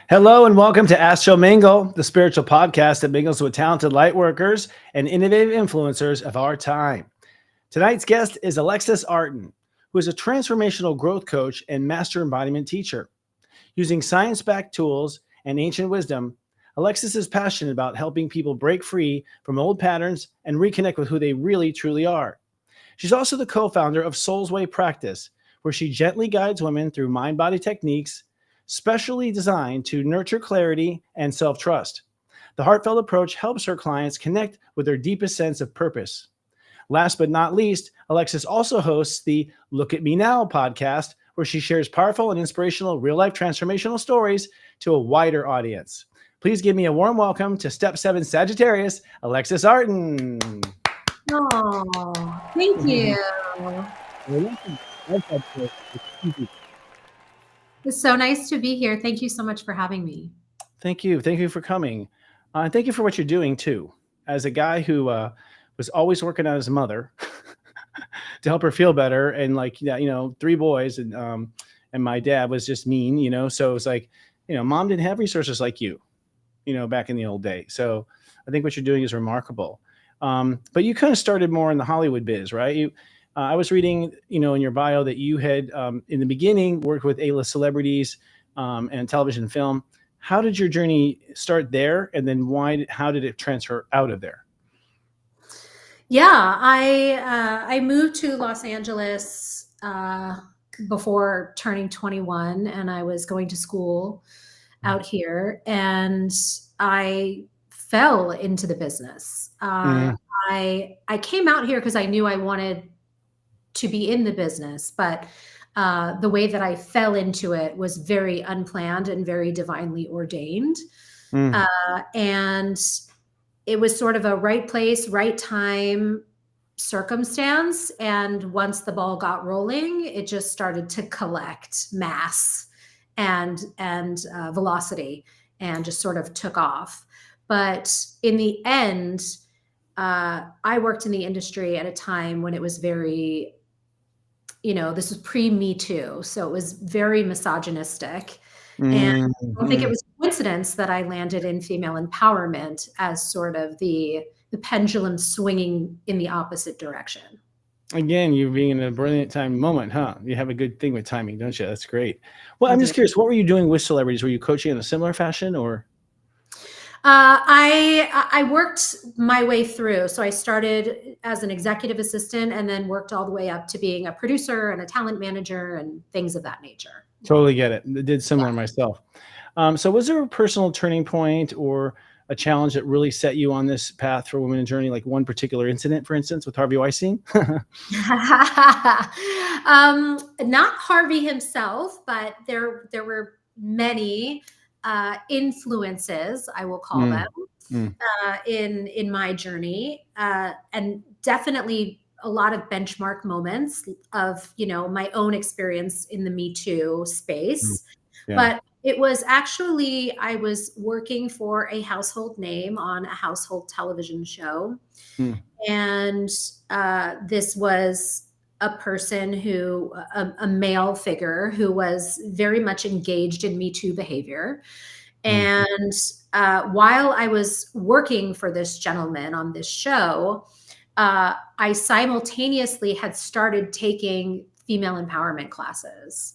Hello and welcome to Astro Mingle, the spiritual podcast that mingles with talented light workers and innovative influencers of our time. Tonight's guest is Alexis Artin, who is a transformational growth coach and master embodiment teacher. Using science-backed tools and ancient wisdom, Alexis is passionate about helping people break free from old patterns and reconnect with who they really truly are. She's also the co-founder of Soulsway Practice, where she gently guides women through mind-body techniques specially designed to nurture clarity and self-trust. The heartfelt approach helps her clients connect with their deepest sense of purpose. Last but not least, Alexis also hosts the Look at Me Now podcast, where she shares powerful and inspirational real-life transformational stories to a wider audience. Please give me a warm welcome to Step 7 Sagittarius, Alexis Artin. Oh, thank you. It's so nice to be here. Thank you so much for having me. Thank you. Thank you for coming. And thank you for what you're doing, too. As a guy who was always working on his mother to help her feel better, and 3 boys, and my dad was just mean, so it was like, mom didn't have resources like you, back in the old day. So I think what you're doing is remarkable. But you kind of started more in the Hollywood biz, right? I was reading, in your bio that you had, in the beginning, worked with A-list celebrities and television and film. How did your journey start there? And then how did it transfer out of there? Yeah, I moved to Los Angeles before turning 21, and I was going to school out here, and I fell into the business. I came out here because I knew I wanted to be in the business, but the way that I fell into it was very unplanned and very divinely ordained. And it was sort of a right place, right time circumstance. And once the ball got rolling, it just started to collect mass and velocity and just sort of took off. But in the end, I worked in the industry at a time when it was very, this was pre-Me Too. So it was very misogynistic. And I don't think it was a coincidence that I landed in female empowerment as sort of the pendulum swinging in the opposite direction. Again, you being in a brilliant time moment, huh? You have a good thing with timing, don't you? That's great. Well, I'm just curious, what were you doing with celebrities? Were you coaching in a similar fashion, or? I worked my way through. So I started as an executive assistant and then worked all the way up to being a producer and a talent manager and things of that nature. Totally get it. I did similar myself. So was there a personal turning point or a challenge that really set you on this path for Women in Journey, like one particular incident, for instance, with Harvey Weinstein? Not Harvey himself, but there were many influences, I will call them, in my journey, and definitely a lot of benchmark moments of, my own experience in the Me Too space. But it was actually, I was working for a household name on a household television show. And this was a person who, a male figure who was very much engaged in Me Too behavior. And while I was working for this gentleman on this show, I simultaneously had started taking female empowerment classes.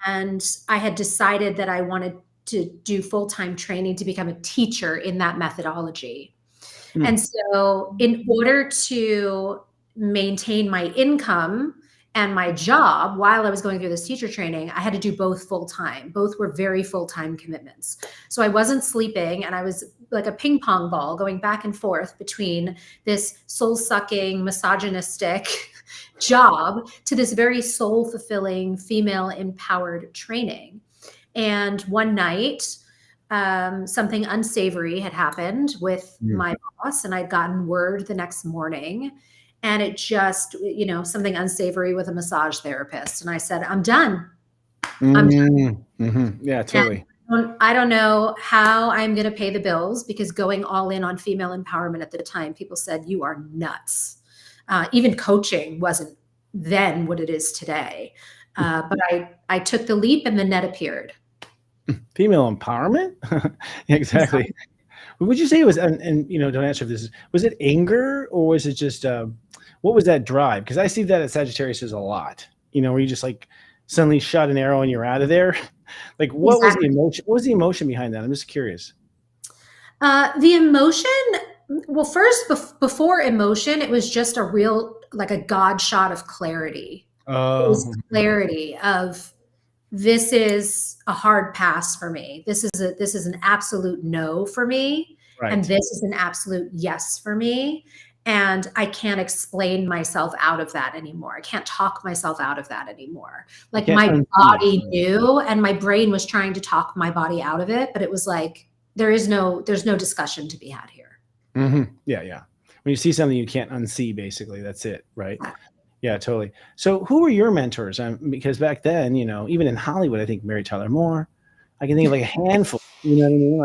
And I had decided that I wanted to do full-time training to become a teacher in that methodology. And so in order to maintain my income and my job while I was going through this teacher training, I had to do both full-time. Both were very full-time commitments. So I wasn't sleeping, and I was like a ping pong ball going back and forth between this soul-sucking, misogynistic job to this very soul-fulfilling, female-empowered training. And one night, something unsavory had happened with my boss, and I'd gotten word the next morning. And it just, something unsavory with a massage therapist. And I said, I'm done. I'm done. Yeah, totally. And I don't know how I'm going to pay the bills, because going all in on female empowerment at the time, people said, you are nuts. Even coaching wasn't then what it is today. But I took the leap, and the net appeared. Female empowerment? Exactly. Would you say it was, and don't answer if this is, was it anger or was it just, what was that drive? Because I see that at Sagittarius is a lot, where you just like suddenly shot an arrow and you're out of there. Like, what was the Exactly. emotion? What was the emotion behind that? I'm just curious. The emotion, well, first, before emotion, it was just a real, like a God shot of clarity. It was Oh, clarity of, this is a hard pass for me. This is an absolute no for me. And right. this is an absolute yes for me. And I can't explain myself out of that anymore. I can't talk myself out of that anymore. You Like can't my unsee it. body knew, and my brain was trying to talk my body out of it, but it was like, there's no discussion to be had here. Yeah, yeah. When you see something you can't unsee, basically, that's it, right? Yeah, totally. So, who were your mentors? Because back then, even in Hollywood, I think Mary Tyler Moore. I can think of like a handful. You know what I mean?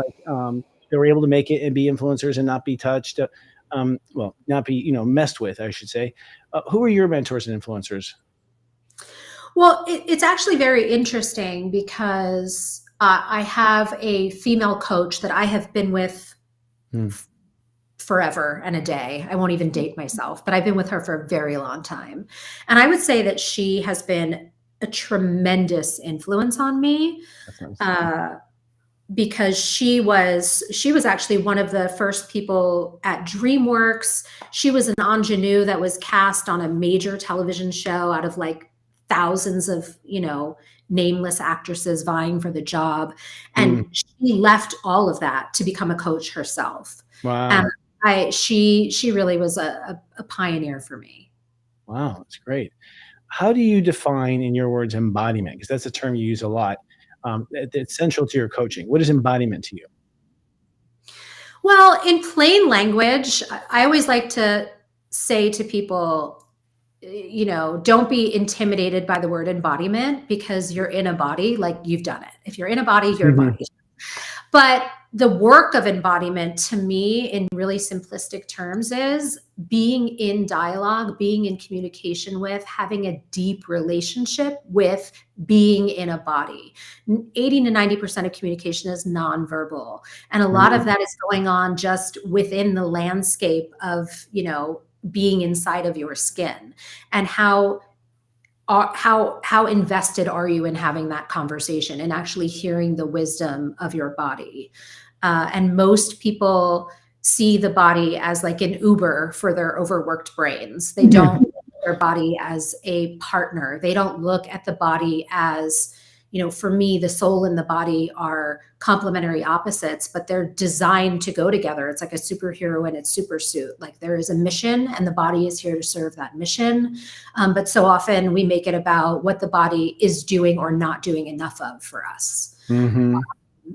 Like, they were able to make it and be influencers and not be touched. Well, not be messed with, I should say. Who were your mentors and influencers? Well, it's actually very interesting because I have a female coach that I have been with Hmm. forever and a day. I won't even date myself, but I've been with her for a very long time. And I would say that she has been a tremendous influence on me. That's nice. Uh, because she was actually one of the first people at DreamWorks. She was an ingenue that was cast on a major television show out of like thousands of, nameless actresses vying for the job. Hmm. And she left all of that to become a coach herself. And Wow. she really was a pioneer for me. Wow, that's great. How do you define, in your words, embodiment? Because that's a term you use a lot. It's central to your coaching. What is embodiment to you? Well, in plain language, I always like to say to people, don't be intimidated by the word embodiment because you're in a body, like you've done it. If you're in a body, you're embodied. But the work of embodiment to me, in really simplistic terms, is being in dialogue, being in communication with, having a deep relationship with being in a body. 80 to 90% of communication is nonverbal. And a lot of that is going on just within the landscape of, being inside of your skin. And how invested are you in having that conversation and actually hearing the wisdom of your body? And most people see the body as like an Uber for their overworked brains. They don't look at their body as a partner. They don't look at the body as, for me, the soul and the body are complementary opposites, but they're designed to go together. It's like a superhero in its super suit. Like there is a mission and the body is here to serve that mission. But so often we make it about what the body is doing or not doing enough of for us, Mm-hmm.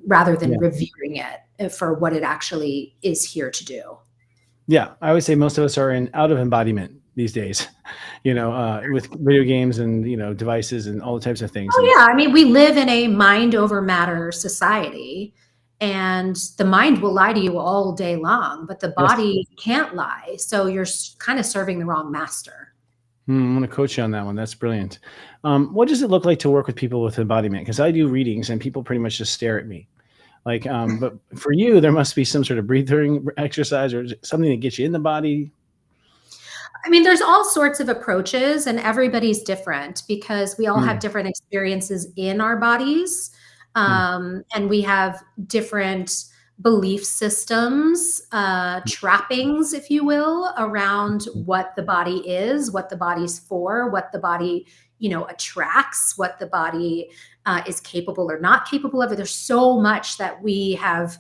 rather than Yeah. revering it for what it actually is here to do. Yeah, I would say most of us are out of embodiment these days, with video games and devices and all the types of things. And Oh, yeah. I mean, we live in a mind over matter society, and the mind will lie to you all day long, but the yes, body can't lie. So you're kind of serving the wrong master. I'm going to coach you on that one. That's brilliant. What does it look like to work with people with embodiment? Because I do readings and people pretty much just stare at me. Like, but for you, there must be some sort of breathing exercise or something that gets you in the body. I mean, there's all sorts of approaches, and everybody's different because we all have Mm, different experiences in our bodies. mm, And we have different belief systems, trappings, if you will, around mm, what the body is, what the body's for, what the body, attracts, what the body is capable or not capable of. There's so much that we have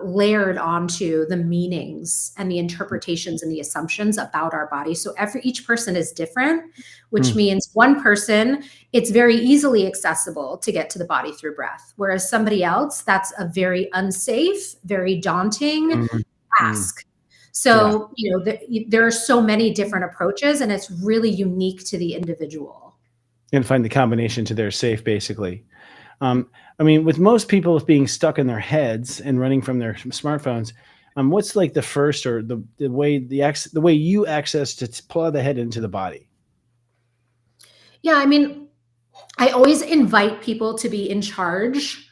layered onto the meanings and the interpretations and the assumptions about our body. So each person is different, which mm, means one person, it's very easily accessible to get to the body through breath. Whereas somebody else, that's a very unsafe, very daunting mm, mm. ask. Yeah, So, there are so many different approaches, and it's really unique to the individual. and find the combination to their safe, basically. I mean, with most people being stuck in their heads and running from their smartphones, what's like the first or the way the way you access to pull the head into the body? Yeah, I mean, I always invite people to be in charge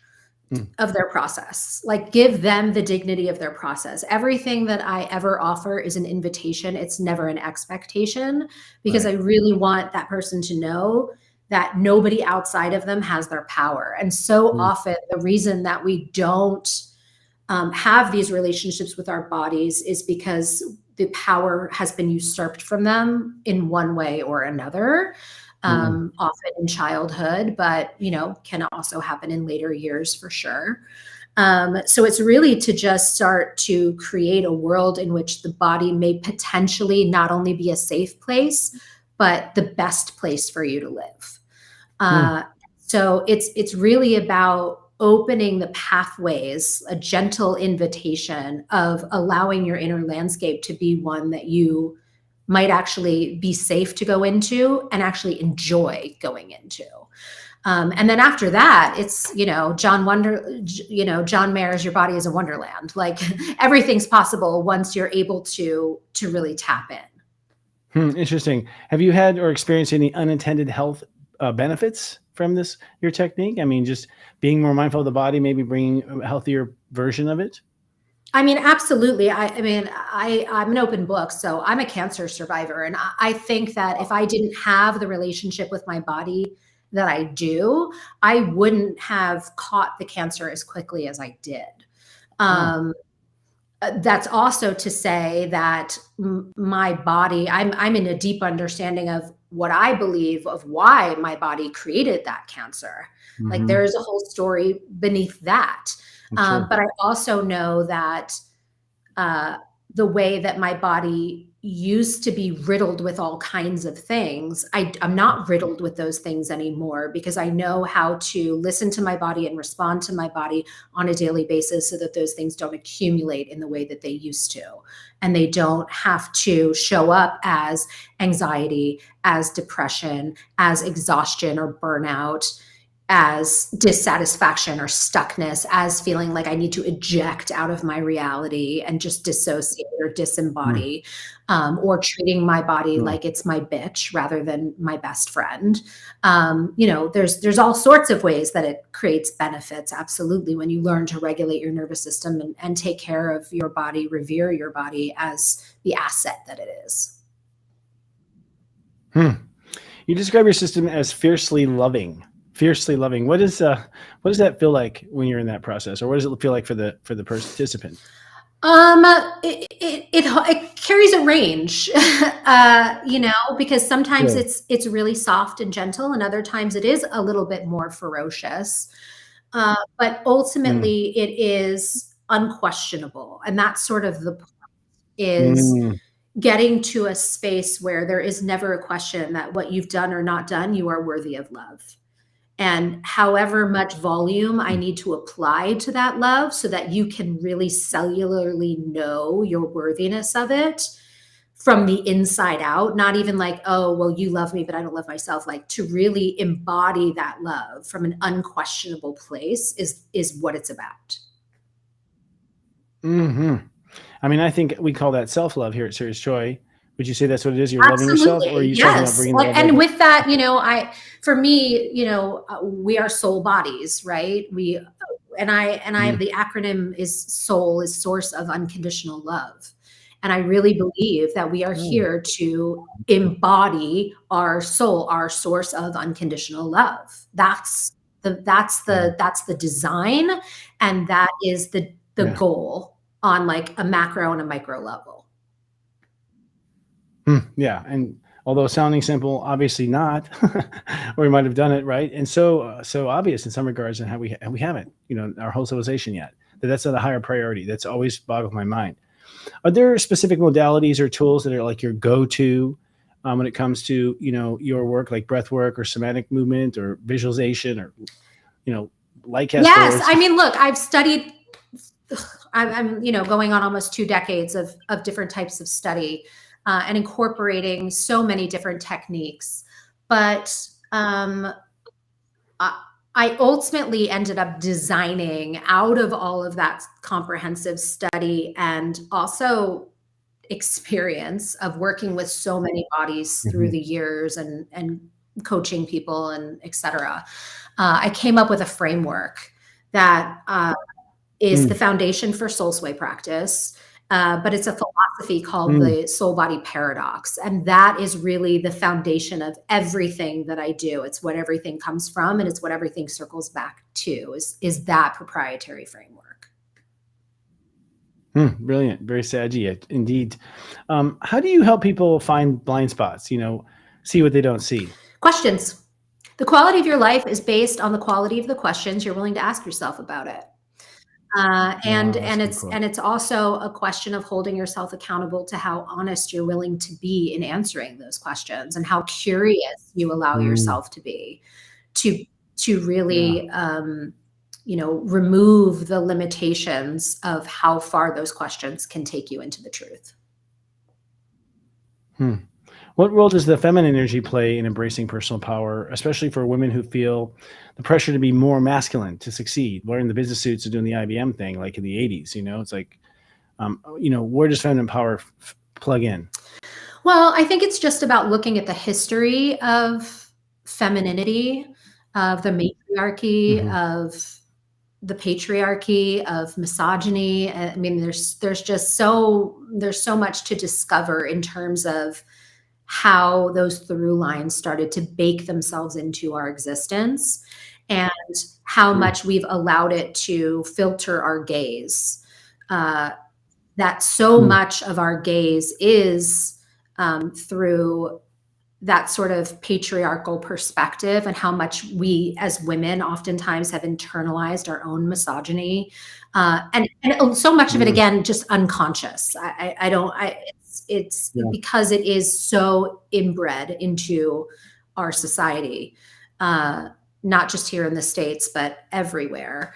of their process. Like, give them the dignity of their process. Everything that I ever offer is an invitation. It's never an expectation, because I really want that person to know that nobody outside of them has their power. And so often the reason that we don't have these relationships with our bodies is because the power has been usurped from them in one way or another. Often in childhood, but can also happen in later years for sure. So it's really to just start to create a world in which the body may potentially not only be a safe place, but the best place for you to live. So it's really about opening the pathways, a gentle invitation of allowing your inner landscape to be one that you might actually be safe to go into and actually enjoy going into. And then after that, it's, John Mayer's Your Body is a Wonderland. Like, everything's possible once you're able to really tap in. Interesting. Have you had or experienced any unintended health benefits from your technique? I mean, just being more mindful of the body, maybe bringing a healthier version of it? I mean, absolutely. I'm an open book. So I'm a cancer survivor. And I think that if I didn't have the relationship with my body that I do, I wouldn't have caught the cancer as quickly as I did. That's also to say that my body, I'm in a deep understanding of what I believe of why my body created that cancer. Like, there's a whole story beneath that. But I also know that the way that my body used to be riddled with all kinds of things, I'm not riddled with those things anymore, because I know how to listen to my body and respond to my body on a daily basis so that those things don't accumulate in the way that they used to. And they don't have to show up as anxiety, as depression, as exhaustion or burnout, as dissatisfaction or stuckness, as feeling like I need to eject out of my reality and just dissociate or disembody, or treating my body like it's my bitch rather than my best friend. There's all sorts of ways that it creates benefits. Absolutely. When you learn to regulate your nervous system and take care of your body, revere your body as the asset that it is. You describe your system as fiercely loving. What does that feel like when you're in that process, or what does it feel like for the participant? It carries a range, because sometimes it's really soft and gentle, and other times it is a little bit more ferocious. But ultimately it is unquestionable. And that's sort of the point, is getting to a space where there is never a question that what you've done or not done, you are worthy of love. And however much volume I need to apply to that love so that you can really cellularly know your worthiness of it from the inside out, not even like, oh, well, you love me, but I don't love myself. Like, to really embody that love from an unquestionable place is what it's about. I mean, I think we call that self-love here at Serious Joy. Would you say that's what it is? You're loving yourself, or are you talking about bringing that? And with that, for me, we are soul bodies, right? The acronym is SOUL, is source of unconditional love. And I really believe that we are here to embody our soul, our source of unconditional love. That's the design, and that is the goal on like a macro and a micro level. Yeah. And although sounding simple, obviously not, or we might have done it right. And so obvious in some regards, and we haven't, our whole civilization yet, that's not a higher priority. That's always boggled my mind. Are there specific modalities or tools that are like your go-to when it comes to, your work, like breath work or somatic movement or visualization or, light cast? Yes. I mean, look, I've studied, I'm going on almost 2 decades of different types of study. And incorporating so many different techniques. But I ultimately ended up designing out of all of that comprehensive study and also experience of working with so many bodies through the years and coaching people and et cetera. I came up with a framework that is the foundation for Soulsway practice. But it's a philosophy called the soul body paradox. And that is really the foundation of everything that I do. It's what everything comes from, and it's what everything circles back to, is that proprietary framework. Brilliant. Very saggy, indeed. How do you help people find blind spots, see what they don't see? Questions. The quality of your life is based on the quality of the questions you're willing to ask yourself about it. And it's also a question of holding yourself accountable to how honest you're willing to be in answering those questions, and how curious you allow yourself to be, to really remove the limitations of how far those questions can take you into the truth. What role does the feminine energy play in embracing personal power, especially for women who feel the pressure to be more masculine to succeed, wearing the business suits and doing the IBM thing like in the 80s? It's like, where does feminine power plug in? Well, I think it's just about looking at the history of femininity, of the matriarchy, of the patriarchy, of misogyny. I mean, there's so much to discover in terms of how those through lines started to bake themselves into our existence, and how much we've allowed it to filter our gaze. That so much of our gaze is through that sort of patriarchal perspective, and how much we as women oftentimes have internalized our own misogyny. And so much of it, again, just unconscious. It's because it is so inbred into our society, not just here in the States, but everywhere.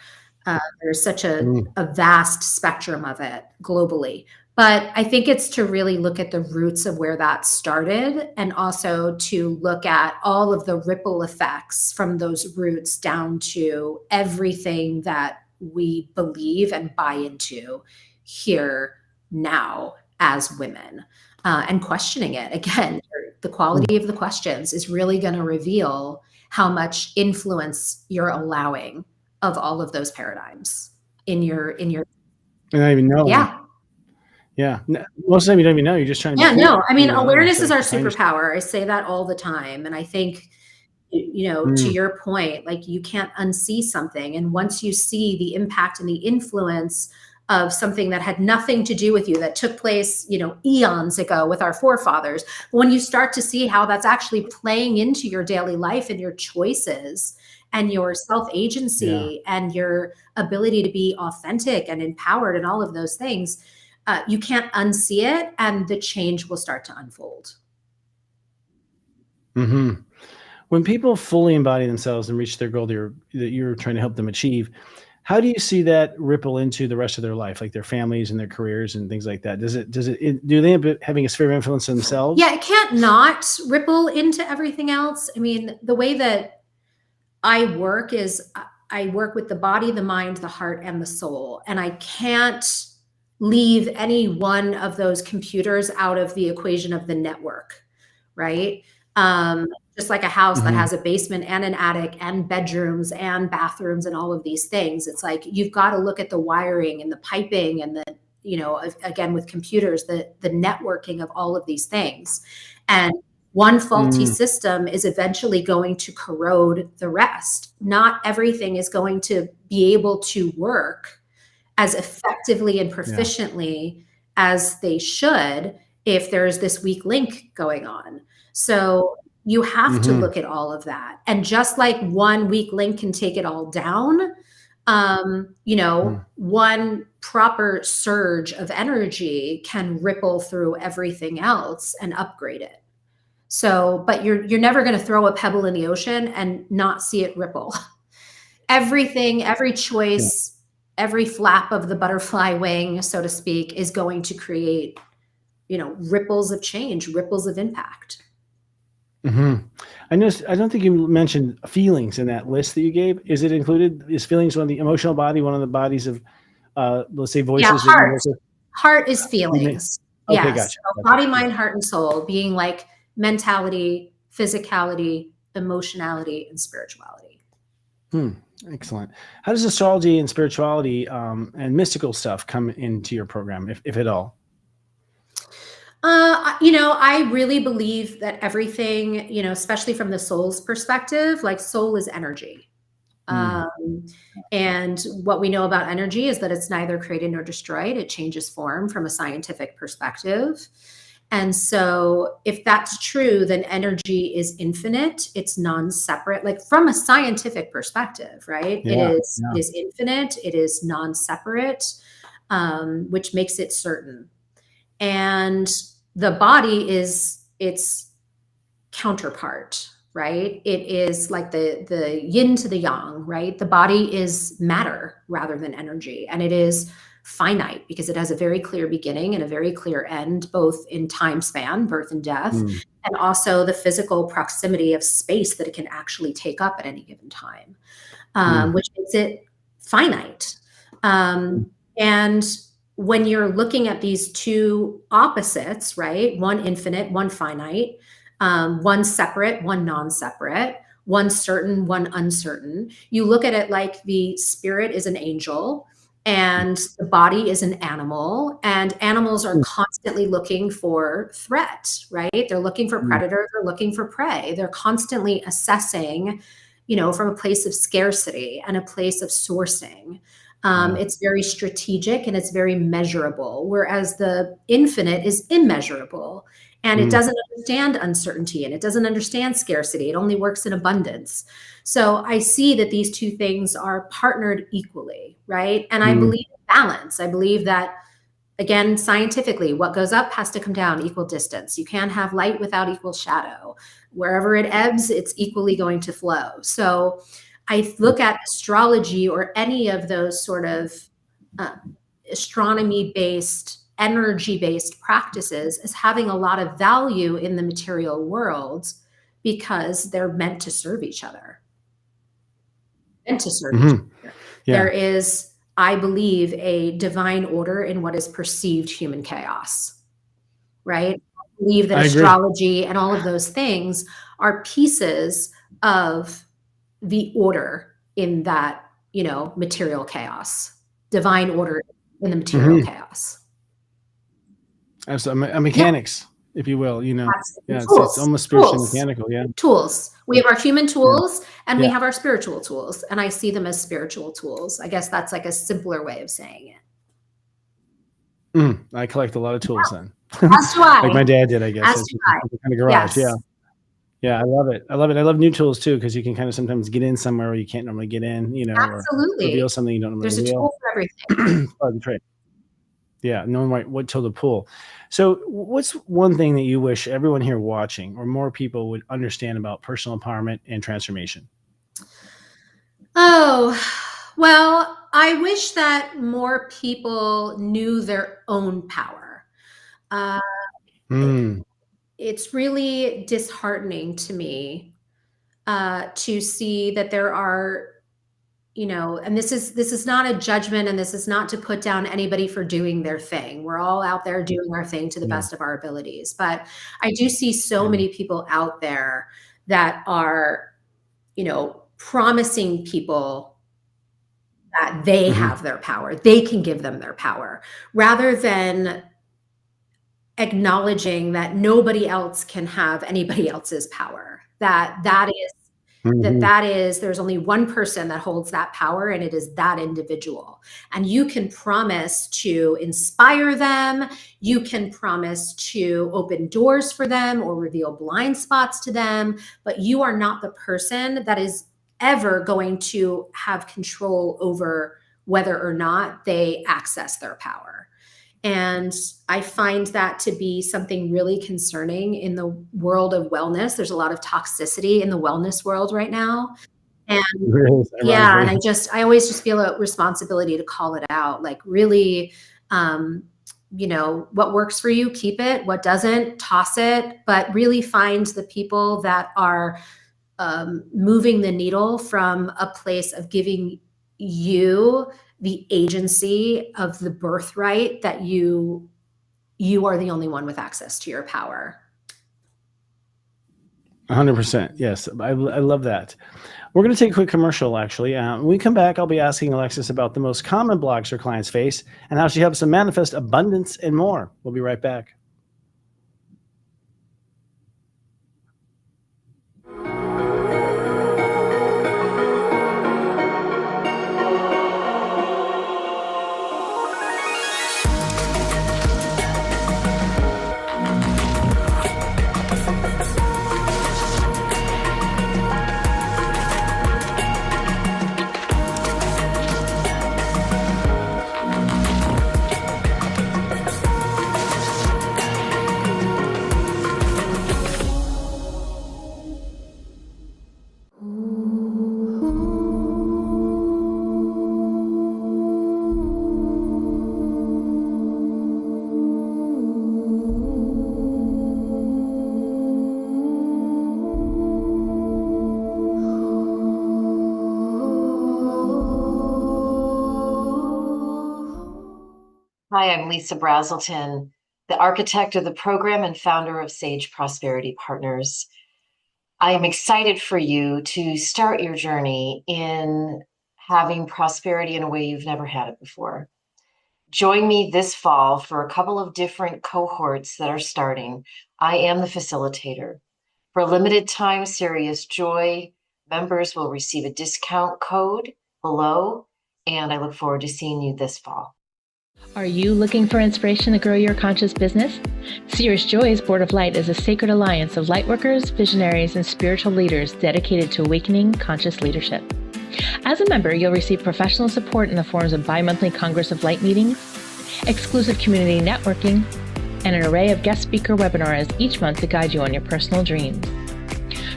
There's such a vast spectrum of it globally. But I think it's to really look at the roots of where that started, and also to look at all of the ripple effects from those roots down to everything that we believe and buy into here now as women, and questioning it. Again, the quality of the questions is really going to reveal how much influence you're allowing of all of those paradigms in your. I don't even know. Yeah. Most of the time you don't even know. You're just trying to. Yeah, no. I mean, awareness is our superpower. I say that all the time. And I think, to your point, like, you can't unsee something. And once you see the impact and the influence of something that had nothing to do with you, that took place, eons ago with our forefathers, when you start to see how that's actually playing into your daily life and your choices and your self-agency and your ability to be authentic and empowered and all of those things, you can't unsee it, and the change will start to unfold. When people fully embody themselves and reach their goal that you're trying to help them achieve, how do you see that ripple into the rest of their life, like their families and their careers and things like that? Do they end up having a sphere of influence themselves? Yeah, it can't not ripple into everything else. I mean, the way that I work is I work with the body, the mind, the heart, and the soul. And I can't leave any one of those computers out of the equation of the network, right? Just like a house that has a basement and an attic and bedrooms and bathrooms and all of these things. It's like, you've got to look at the wiring and the piping and again, with computers, the networking of all of these things. And one faulty system is eventually going to corrode the rest. Not everything is going to be able to work as effectively and proficiently as they should if there's this weak link going on. So you have to look at all of that. And just like one weak link can take it all down, one proper surge of energy can ripple through everything else and upgrade it. So, but you're never going to throw a pebble in the ocean and not see it ripple. Everything, every choice, every flap of the butterfly wing, so to speak, is going to create, ripples of change, ripples of impact. I don't think you mentioned feelings in that list that you gave. Is it included? Is feelings one of the emotional body, one of the bodies of, let's say, voices? Yeah, heart is feelings. Okay, yes. gotcha. So body, mind, heart, and soul being like mentality, physicality, emotionality, and spirituality. Excellent. How does astrology and spirituality and mystical stuff come into your program, if at all? I really believe that everything, especially from the soul's perspective, like soul is energy. Mm, Um, and what we know about energy is that it's neither created nor destroyed. It changes form from a scientific perspective. And so, if that's true, then energy is infinite. It's non-separate, like from a scientific perspective, right? It yeah, is yeah. it is infinite. It is non-separate, which makes it certain. And the body is its counterpart, right? It is like the yin to the yang, right? The body is matter rather than energy, and it is finite because it has a very clear beginning and a very clear end, both in time span, birth and death, Mm, and also the physical proximity of space that it can actually take up at any given time, mm, which makes it finite. And when you're looking at these two opposites, right? One infinite, one finite, one separate, one non separate, one certain, one uncertain. You look at it like the spirit is an angel and the body is an animal, and animals are mm, constantly looking for threat, right? They're looking for mm, predator, they're looking for prey, they're constantly assessing, from a place of scarcity and a place of sourcing. yeah. It's very strategic and it's very measurable, whereas the infinite is immeasurable and it Mm, doesn't understand uncertainty and it doesn't understand scarcity. It only works in abundance. So I see that these two things are partnered equally, right? And I mm, believe in balance. I believe that, again, scientifically, what goes up has to come down equal distance. You can't have light without equal shadow. Wherever it ebbs, it's equally going to flow. So I look at astrology or any of those sort of uh, astronomy based, energy based practices as having a lot of value in the material world because they're meant to serve each other. Meant to serve each mhm. other. Yeah, There is, I believe, a divine order in what is perceived human chaos, right? I believe that I agree. astrology and all of those things are pieces of the order in that, material chaos, divine order in the material Hmm. chaos. As a Yeah, mechanics, if you will, absolutely. Yeah, it's Tools, almost spiritually tools, mechanical. Yeah, tools. We yeah, have our human yeah, tools and we yeah. have our spiritual tools. And I see them as spiritual tools. I guess that's like a simpler way of saying it. I collect a lot of tools then, As do like I. my dad did, I guess. As Has do I. a kind of garage. Yeah, Yes, yeah. I love it. I love it. I love new tools too because you can kind of sometimes get in somewhere where you can't normally get in, or absolutely. reveal something you don't normally There's a reveal. tool for everything. Part of the trade. Yeah, knowing what tool to pull. So, what's one thing that you wish everyone here watching or more people would understand about personal empowerment and transformation? Oh, well, I wish that more people knew their own power. Uh, Mm, it's really disheartening to me to see that there are, and this is not a judgment, and this is not to put down anybody for doing their thing. We're all out there doing our thing to the yeah, best of our abilities, but I do see so yeah. many people out there that are, promising people that they Mhm, have their power, they can give them their power, rather than acknowledging that nobody else can have anybody else's power. mhm, That is there's only one person that holds that power, and it is that individual. And you can promise to inspire them, you can promise to open doors for them or reveal blind spots to them, but you are not the person that is ever going to have control over whether or not they access their power. And I find that to be something really concerning in the world of wellness. There's a lot of toxicity in the wellness world right now. And It is, yeah, and ironically. I always just feel a responsibility to call it out. Like, really, um, what works for you, keep it. What doesn't, toss it. But really find the people that are moving the needle from a place of giving you the agency of the birthright that you are the only one with access to your power. 100%. Yes, I love that. We're going to take a quick commercial, actually. When we come back, I'll be asking Alexis about the most common blocks her clients face and how she helps them manifest abundance and more. We'll be right back. Hi, I'm Lisa Brazelton, the architect of the program and founder of Sage Prosperity Partners. I am excited for you to start your journey in having prosperity in a way you've never had it before. Join me this fall for a couple of different cohorts that are starting. I am the facilitator. For a limited time, Serious Joy members will receive a discount code below, and I look forward to seeing you this fall. Are you looking for inspiration to grow your conscious business? Serious Joy's Board of Light is a sacred alliance of lightworkers, visionaries, and spiritual leaders dedicated to awakening conscious leadership. As a member, you'll receive professional support in the forms of bi-monthly Congress of Light meetings, exclusive community networking, and an array of guest speaker webinars each month to guide you on your personal dreams.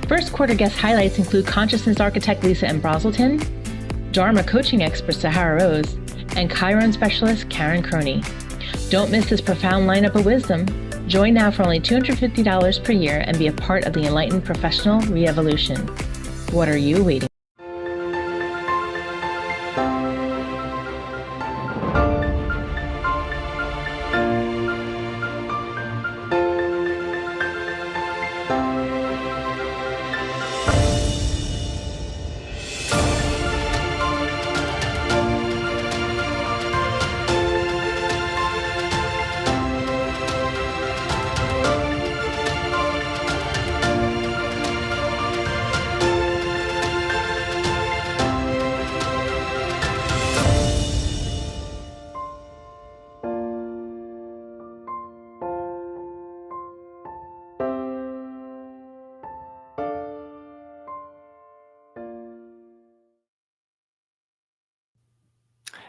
First quarter guest highlights include consciousness architect Lisa M. Brazelton, Dharma coaching expert Sahara Rose, and Chiron specialist Karen Croney. Don't miss this profound lineup of wisdom. Join now for only $250 per year and be a part of the enlightened professional re-evolution. What are you waiting?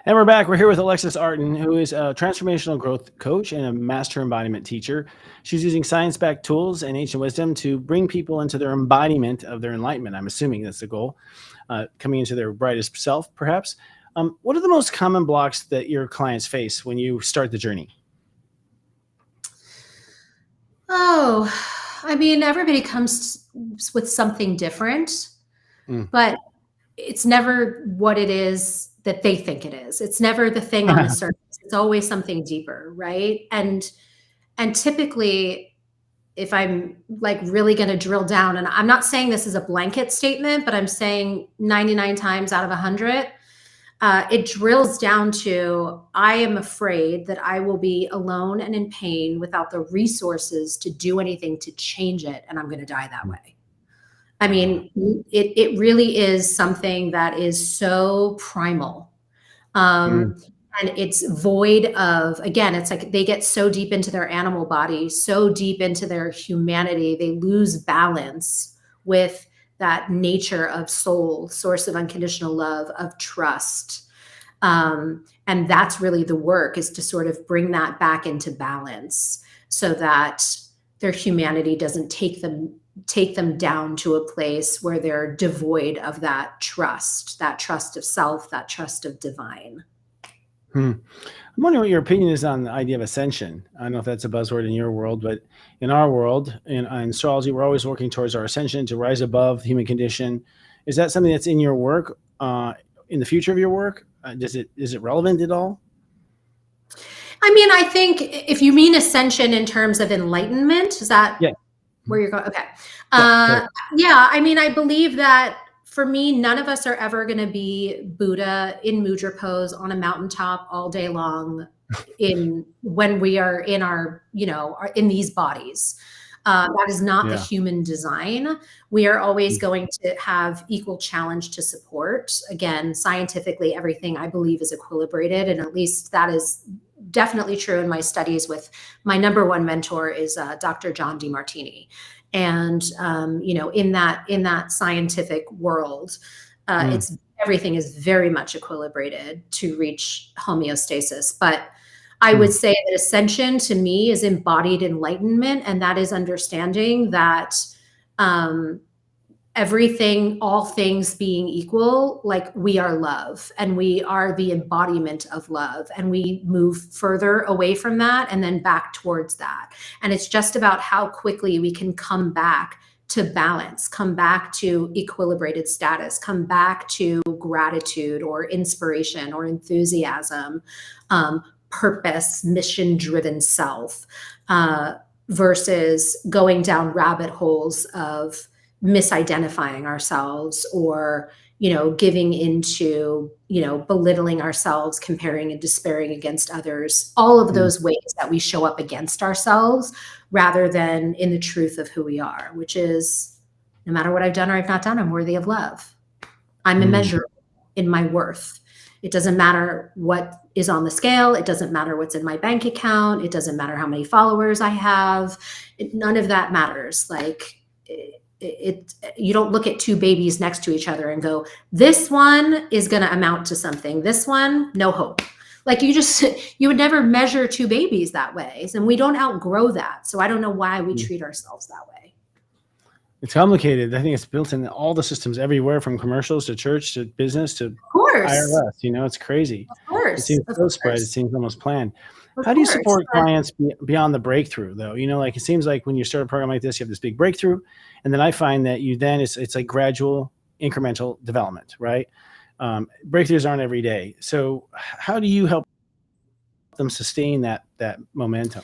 And we're back. We're here with Alexis Artin, who is a transformational growth coach and a master embodiment teacher. She's using science-backed tools and ancient wisdom to bring people into their embodiment of their enlightenment. I'm assuming that's the goal, coming into their brightest self, perhaps. What are the most common blocks that your clients face when you start the journey? Oh, I mean, everybody comes with something different, but it's never what it is that they think it is. It's never the thing on the surface. It's always something deeper, right? And typically, if I'm like really going to drill down, and I'm not saying this is a blanket statement, but I'm saying 99 times out of 100, it drills down to, I am afraid that I will be alone and in pain without the resources to do anything to change it, and I'm going to die that way. I mean, it really is something that is so primal. And it's void of, again, it's like they get so deep into their animal body, so deep into their humanity, they lose balance with that nature of soul, source of unconditional love, of trust. And that's really the work, is to sort of bring that back into balance so that their humanity doesn't take them down to a place where they're devoid of that trust of self, that trust of divine. I'm wondering what your opinion is on the idea of ascension. I don't know if that's a buzzword in your world, but in our world, in astrology, we're always working towards our ascension, to rise above the human condition. Is that something that's in your work, in the future of your work? Is it relevant at all? I mean, I think if you mean ascension in terms of enlightenment, is that? Yeah. where you're going. Okay. Yeah, Yeah. I mean, I believe that for me, none of us are ever going to be Buddha in mudra pose on a mountaintop all day long when we are in our, in these bodies. That is not the human design. We are always going to have equal challenge to support. Again, scientifically, everything I believe is equilibrated. And at least that is definitely true in my studies with my number one mentor is Dr. John DeMartini. And, in that scientific world, everything is very much equilibrated to reach homeostasis. But I would say that ascension to me is embodied enlightenment. And that is understanding that everything, all things being equal, like we are love and we are the embodiment of love. And we move further away from that and then back towards that. And it's just about how quickly we can come back to balance, come back to equilibrated status, come back to gratitude or inspiration or enthusiasm, purpose, mission-driven self, versus going down rabbit holes of misidentifying ourselves or, giving into, belittling ourselves, comparing and despairing against others, all of those ways that we show up against ourselves rather than in the truth of who we are, which is no matter what I've done or I've not done, I'm worthy of love. I'm immeasurable in my worth. It doesn't matter what is on the scale. It doesn't matter what's in my bank account. It doesn't matter how many followers I have. None of that matters. Like you don't look at two babies next to each other and go, this one is going to amount to something. This one, no hope. Like you would never measure two babies that way. And we don't outgrow that. So I don't know why we treat ourselves that way. It's complicated. I think it's built in all the systems everywhere, from commercials to church to business to IRS. It's crazy. Of course. It seems so spread. It seems almost planned. How do you support clients beyond the breakthrough, though? Like it seems like when you start a program like this, you have this big breakthrough, and then I find that it's like gradual, incremental development, right? Breakthroughs aren't every day. So how do you help them sustain that momentum?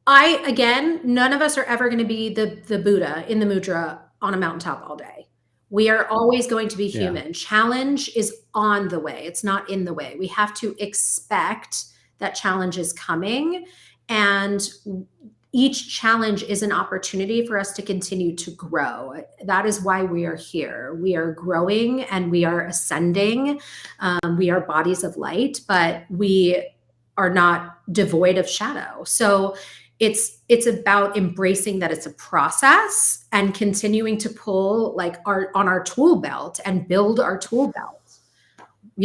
Again, none of us are ever going to be the Buddha in the mudra on a mountaintop all day. We are always going to be human. Yeah. Challenge is on the way. It's not in the way. We have to expect that challenge is coming. And each challenge is an opportunity for us to continue to grow. That is why we are here. We are growing and we are ascending. We are bodies of light, but we are not devoid of shadow. So it's about embracing that it's a process and continuing to pull on our tool belt and build our tool belt.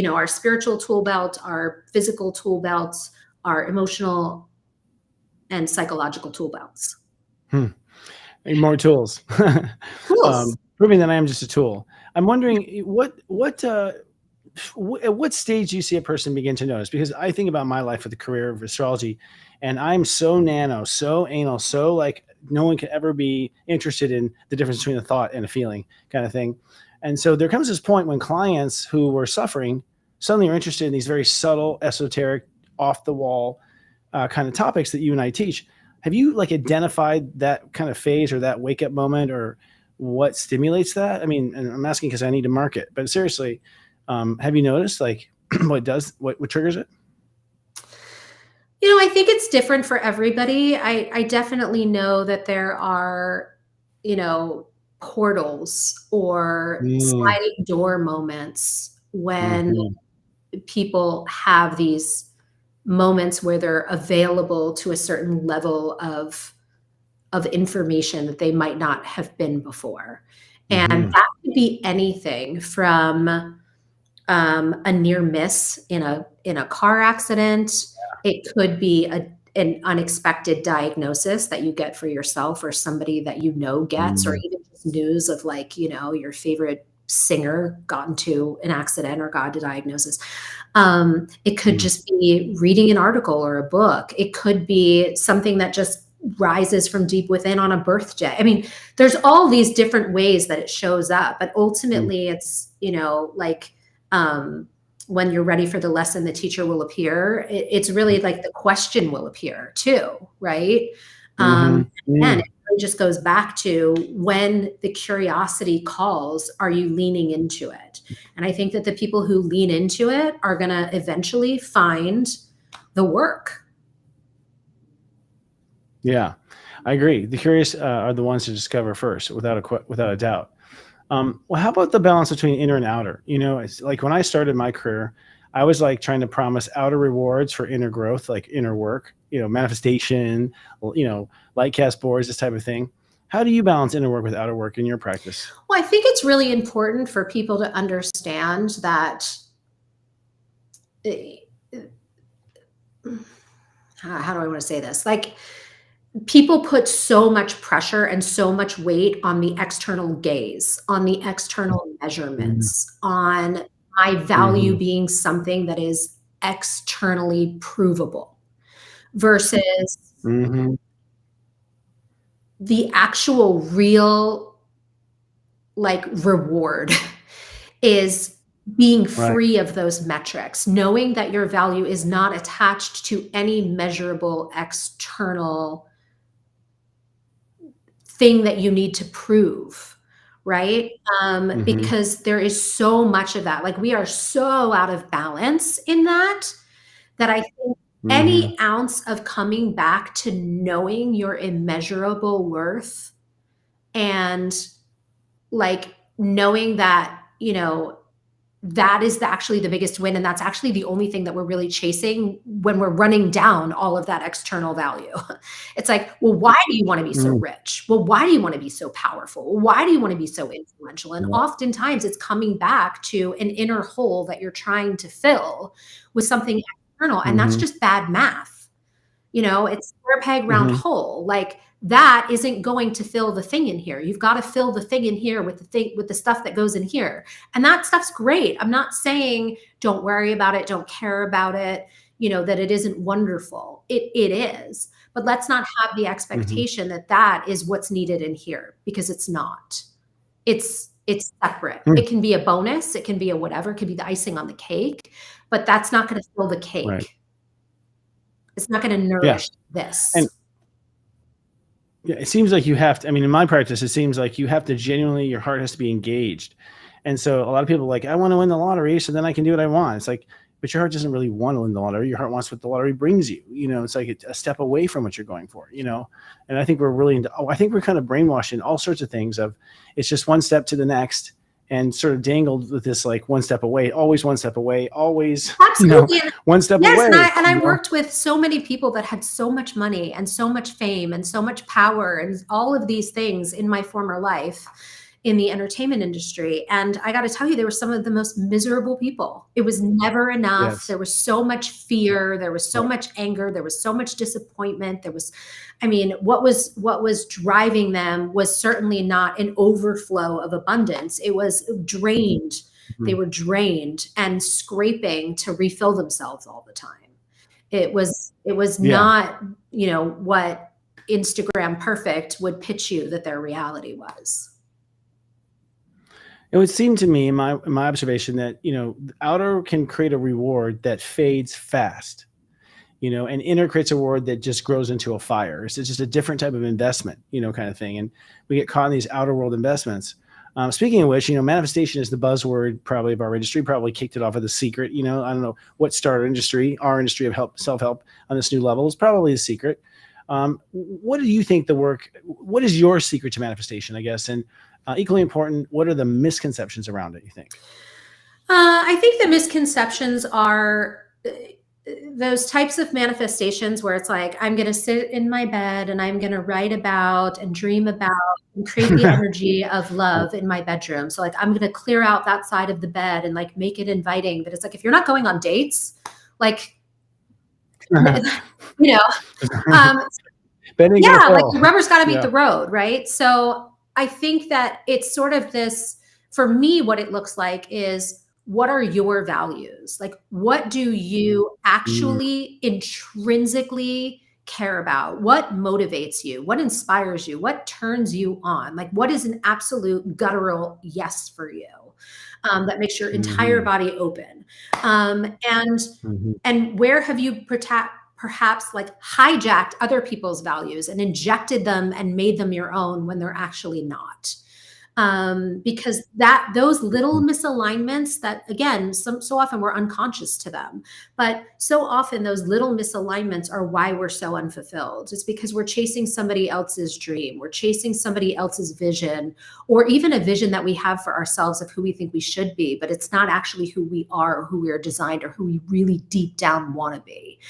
Our spiritual tool belt, our physical tool belts, our emotional and psychological tool belts. More tools. Tools. Proving that I am just a tool. I'm wondering at what stage do you see a person begin to notice? Because I think about my life with the career of astrology, and I'm so nano, so anal, so like no one could ever be interested in the difference between a thought and a feeling kind of thing. And so there comes this point when clients who were suffering suddenly are interested in these very subtle, esoteric, off the wall kind of topics that you and I teach. Have you identified that kind of phase or that wake up moment, or what stimulates that? I mean, and I'm asking because I need to market, but seriously, have you noticed what triggers it? I think it's different for everybody. I definitely know that there are, portals or sliding door moments when people have these moments where they're available to a certain level of information that they might not have been before. And that could be anything from a near miss in a car accident. It could be an unexpected diagnosis that you get for yourself or somebody that gets, or even just news of your favorite singer got into an accident or got a diagnosis. It could just be reading an article or a book. It could be something that just rises from deep within on a birthday. I mean, there's all these different ways that it shows up, but ultimately it's, when you're ready for the lesson, the teacher will appear. It's really like the question will appear too, right? And again, it really just goes back to when the curiosity calls, are you leaning into it? And I think that the people who lean into it are going to eventually find the work. Yeah, I agree. The curious are the ones to discover first, without a doubt. Well, how about the balance between inner and outer? You know, it's like when I started my career, I was like trying to promise outer rewards for inner growth, like inner work, you know, manifestation, you know, light cast boards, this type of thing. How do you balance inner work with outer work in your practice? Well, I think it's really important for people to understand that. How do I want to say this? Like, people put so much pressure and so much weight on the external gaze, on the external measurements, on my value being something that is externally provable versus the actual real like reward is being free of those metrics, knowing that your value is not attached to any measurable external thing that you need to prove, right? Because there is so much of that. Like, we are so out of balance in that I think any ounce of coming back to knowing your immeasurable worth and like knowing that, you know, that is actually the biggest win. And that's actually the only thing that we're really chasing when we're running down all of that external value. It's like, well, why do you want to be so rich? Well, why do you want to be so powerful? Why do you want to be so influential? And oftentimes it's coming back to an inner hole that you're trying to fill with something external. And that's just bad math. You know, it's square peg, round hole. Like, that isn't going to fill the thing in here. You've got to fill the thing in here with the stuff that goes in here. And that stuff's great. I'm not saying don't worry about it, don't care about it, you know, that it isn't wonderful. It is. But let's not have the expectation that that is what's needed in here, because it's not. It's separate. It can be a bonus, it can be a whatever, it could be the icing on the cake, but that's not going to fill the cake. Right. It's not going to nourish this. And yeah, it seems like you have to, I mean, in my practice, it seems like you have to genuinely, your heart has to be engaged. And so a lot of people are like, I want to win the lottery so then I can do what I want. It's like, but your heart doesn't really want to win the lottery. Your heart wants what the lottery brings you. You know, it's like a step away from what you're going for, you know? And I think we're really I think we're kind of brainwashed in all sorts of things of it's just one step to the next and sort of dangled with this, like one step away, always one step away, always, absolutely, you know, one step away. And I worked with so many people that had so much money and so much fame and so much power and all of these things in my former life in the entertainment industry. And I got to tell you, they were some of the most miserable people. It was never enough. Yes. There was so much fear. There was so much anger. There was so much disappointment. There was, I mean, what was driving them was certainly not an overflow of abundance. It was drained. They were drained and scraping to refill themselves all the time. It was not, you know, what Instagram perfect would pitch you that their reality was. It would seem to me, in my observation, that, you know, outer can create a reward that fades fast, you know, and inner creates a reward that just grows into a fire. It's just a different type of investment, you know, kind of thing. And we get caught in these outer world investments. Speaking of which, you know, manifestation is the buzzword probably of our industry, probably kicked it off with The Secret. You know, I don't know what started our industry of self-help on this new level is probably The Secret. What do you think what is your secret to manifestation, I guess? And equally important, what are the misconceptions around it, you think? I think the misconceptions are those types of manifestations where it's like, I'm going to sit in my bed and I'm going to write about and dream about and create the energy of love in my bedroom. So like, I'm going to clear out that side of the bed and like make it inviting. But it's like, if you're not going on dates, like, you know, like the rubber's got to meet the road, right? So I think that it's sort of this, for me, what it looks like is, what are your values? Like, what do you actually intrinsically care about? What motivates you? What inspires you? What turns you on? Like, what is an absolute guttural yes for you that makes your entire body open? And where have you perhaps like hijacked other people's values and injected them and made them your own when they're actually not. Because those little misalignments that, again, so often we're unconscious to them, but so often those little misalignments are why we're so unfulfilled. It's because we're chasing somebody else's dream. We're chasing somebody else's vision, or even a vision that we have for ourselves of who we think we should be, but it's not actually who we are or who we are designed or who we really deep down want to be.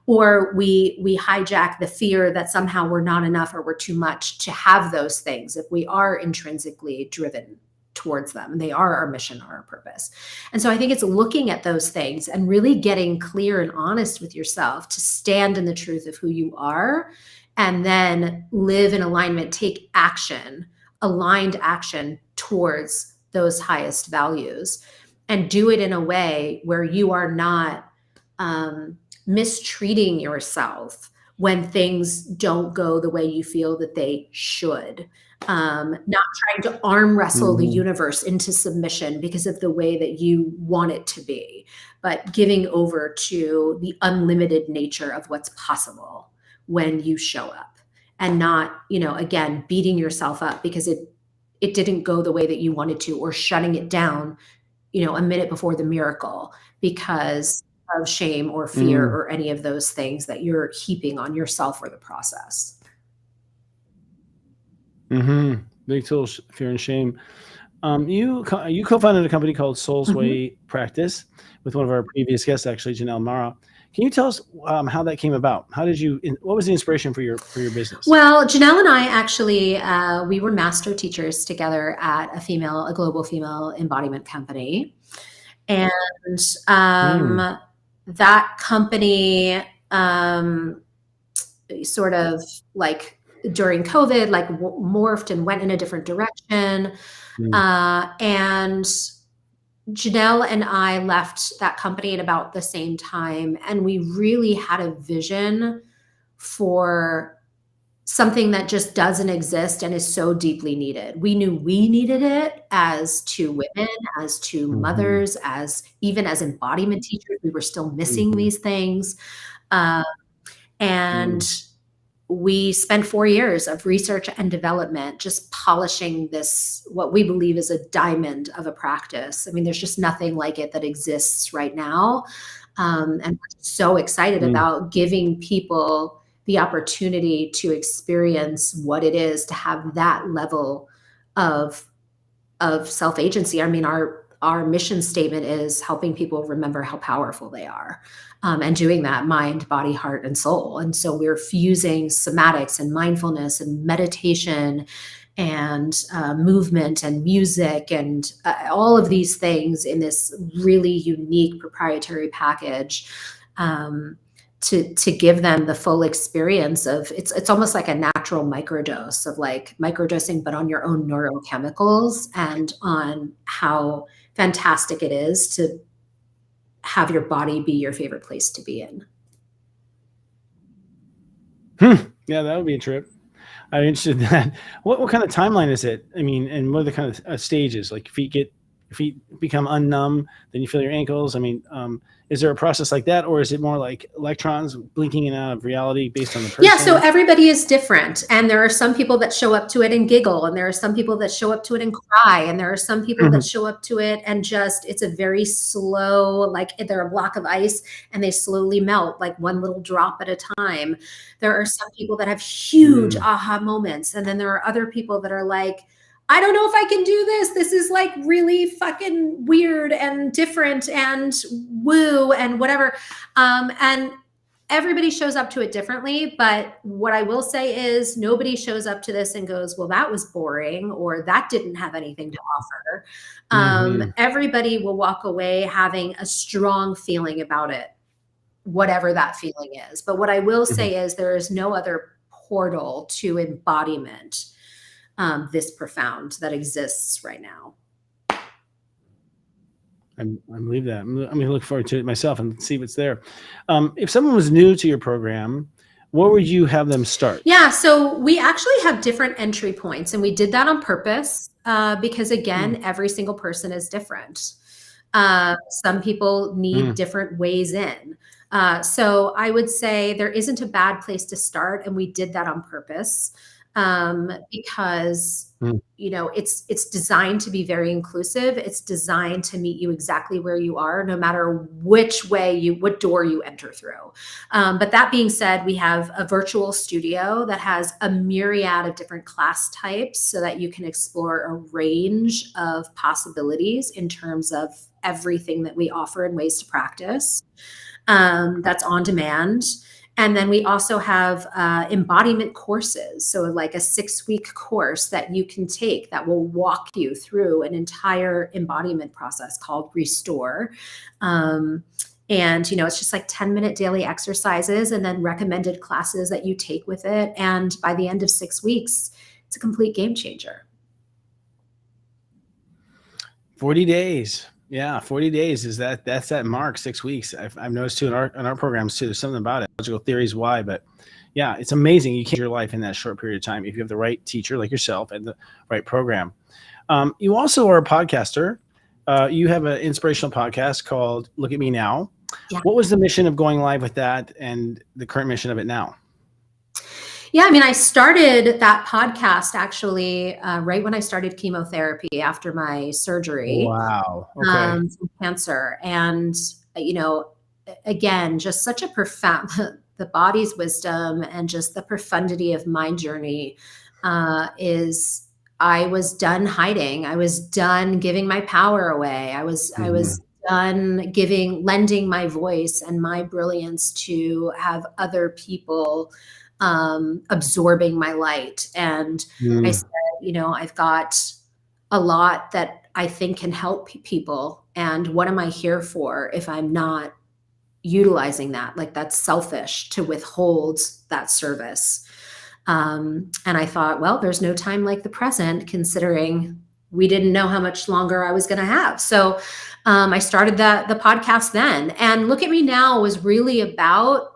Or we hijack the fear that somehow we're not enough or we're too much to have those things if we are intrinsically driven towards them. They are our mission or our purpose. And so I think it's looking at those things and really getting clear and honest with yourself to stand in the truth of who you are, and then live in alignment, take action, aligned action towards those highest values, and do it in a way where you are not mistreating yourself when things don't go the way you feel that they should. Not trying to arm wrestle the universe into submission because of the way that you want it to be, but giving over to the unlimited nature of what's possible when you show up, and not, again, beating yourself up because it didn't go the way that you wanted to, or shutting it down, a minute before the miracle because of shame or fear or any of those things that you're heaping on yourself or the process. Big tools, fear and shame. You co-founded a company called Soulsway Practice with one of our previous guests, actually, Janelle Mara. Can you tell us how that came about? What was the inspiration for your business? Well, Janelle and I actually, we were master teachers together at a global female embodiment company. And that company sort of like during COVID, like morphed and went in a different direction. And Janelle and I left that company at about the same time. And we really had a vision for something that just doesn't exist and is so deeply needed. We knew we needed it as two women, as two mothers, even as embodiment teachers. We were still missing these things. And we spent 4 years of research and development just polishing this, what we believe is a diamond of a practice. I mean, there's just nothing like it that exists right now. And we're so excited about giving people the opportunity to experience what it is to have that level of self-agency. I mean, our mission statement is helping people remember how powerful they are, and doing that mind, body, heart, and soul. And so we're fusing somatics and mindfulness and meditation and movement and music and all of these things in this really unique proprietary package, to give them the full experience of it's almost like a natural microdose of like microdosing, but on your own neurochemicals and on how fantastic it is to have your body be your favorite place to be in. Yeah, that would be a trip. I'm interested in that. What kind of timeline is it? I mean, and what are the kind of stages? Like your feet become unnumb, then you feel your ankles. I mean, is there a process like that, or is it more like electrons blinking in and out of reality based on the person? Yeah, so everybody is different. And there are some people that show up to it and giggle, and there are some people that show up to it and cry, and there are some people that show up to it and just, it's a very slow, like they're a block of ice and they slowly melt, like one little drop at a time. There are some people that have huge aha moments. And then there are other people that are like, I don't know if I can do this. This is like really fucking weird and different and woo and whatever. And everybody shows up to it differently. But what I will say is nobody shows up to this and goes, well, that was boring, or that didn't have anything to offer. Everybody will walk away having a strong feeling about it, whatever that feeling is. But what I will say is there is no other portal to embodiment this profound that exists right now. I believe that. I'm going to look forward to it myself and see what's there. If someone was new to your program, where would you have them start? Yeah, so we actually have different entry points, and we did that on purpose because, again, every single person is different. Some people need different ways in. So I would say there isn't a bad place to start, and we did that on purpose, because it's designed to be very inclusive. It's designed to meet you exactly where you are, no matter what door you enter through. But that being said, we have a virtual studio that has a myriad of different class types so that you can explore a range of possibilities in terms of everything that we offer and ways to practice. That's on demand. And then we also have embodiment courses. So like a 6-week course that you can take that will walk you through an entire embodiment process called Restore. And, it's just like 10-minute daily exercises and then recommended classes that you take with it. And by the end of 6 weeks, it's a complete game changer. 40 days. Yeah, 40 days that's that mark, 6 weeks. I've noticed too in our programs too. There's something about it. Logical theories why, but yeah, it's amazing. You can change your life in that short period of time if you have the right teacher like yourself and the right program. You also are a podcaster. You have an inspirational podcast called Look at Me Now. Yeah. What was the mission of going live with that and the current mission of it now? Yeah, I started that podcast actually right when I started chemotherapy after my surgery. Wow. Okay. From cancer. And, again, just such a profound, the body's wisdom and just the profundity of my journey is I was done hiding. I was done giving my power away. I was done lending my voice and my brilliance to have other people absorbing my light. And I said, I've got a lot that I think can help people. And what am I here for if I'm not utilizing that? Like, that's selfish to withhold that service. And I thought, well, there's no time like the present, considering we didn't know how much longer I was going to have. So I started the podcast then. And Look at Me Now was really about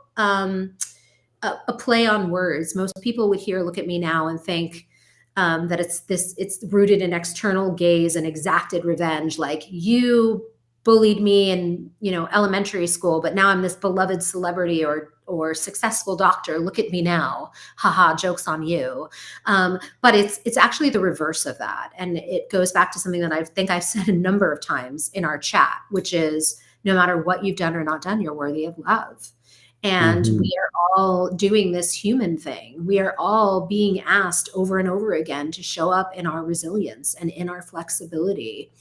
a play on words. Most people would hear Look at Me Now and think that it's rooted in external gaze and exacted revenge. Like, you bullied me in, elementary school, but now I'm this beloved celebrity or successful doctor. Look at me now. Haha, joke's on you. But it's actually the reverse of that. And it goes back to something that I think I've said a number of times in our chat, which is no matter what you've done or not done, you're worthy of love. And we are all doing this human thing. We are all being asked over and over again to show up in our resilience and in our flexibility,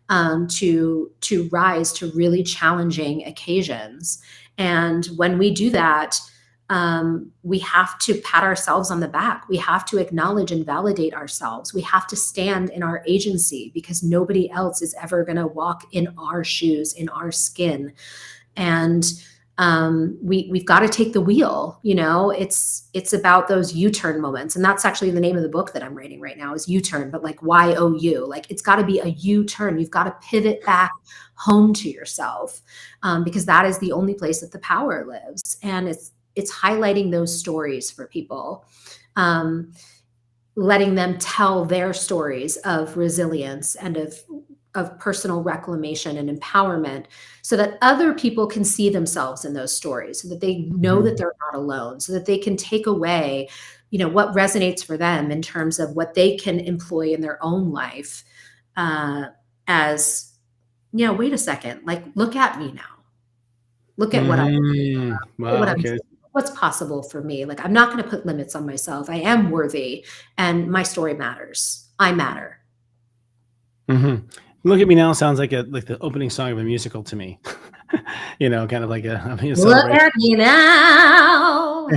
to rise to really challenging occasions. And when we do that, we have to pat ourselves on the back. We have to acknowledge and validate ourselves. We have to stand in our agency, because nobody else is ever going to walk in our shoes, in our skin. And we've got to take the wheel. It's about those U-turn moments. And that's actually the name of the book that I'm writing right now, is U-turn, but like YOU. Like, it's got to be a U-turn. You've got to pivot back home to yourself, because that is the only place that the power lives. And it's highlighting those stories for people, letting them tell their stories of resilience and of personal reclamation and empowerment, so that other people can see themselves in those stories, so that they know that they're not alone, so that they can take away, what resonates for them in terms of what they can employ in their own life, as, wait a second, like, look at me now. Look at what what's possible for me. Like, I'm not going to put limits on myself. I am worthy, and my story matters. I matter. Look at Me Now sounds like the opening song of a musical to me. Kind of like a Look at me now.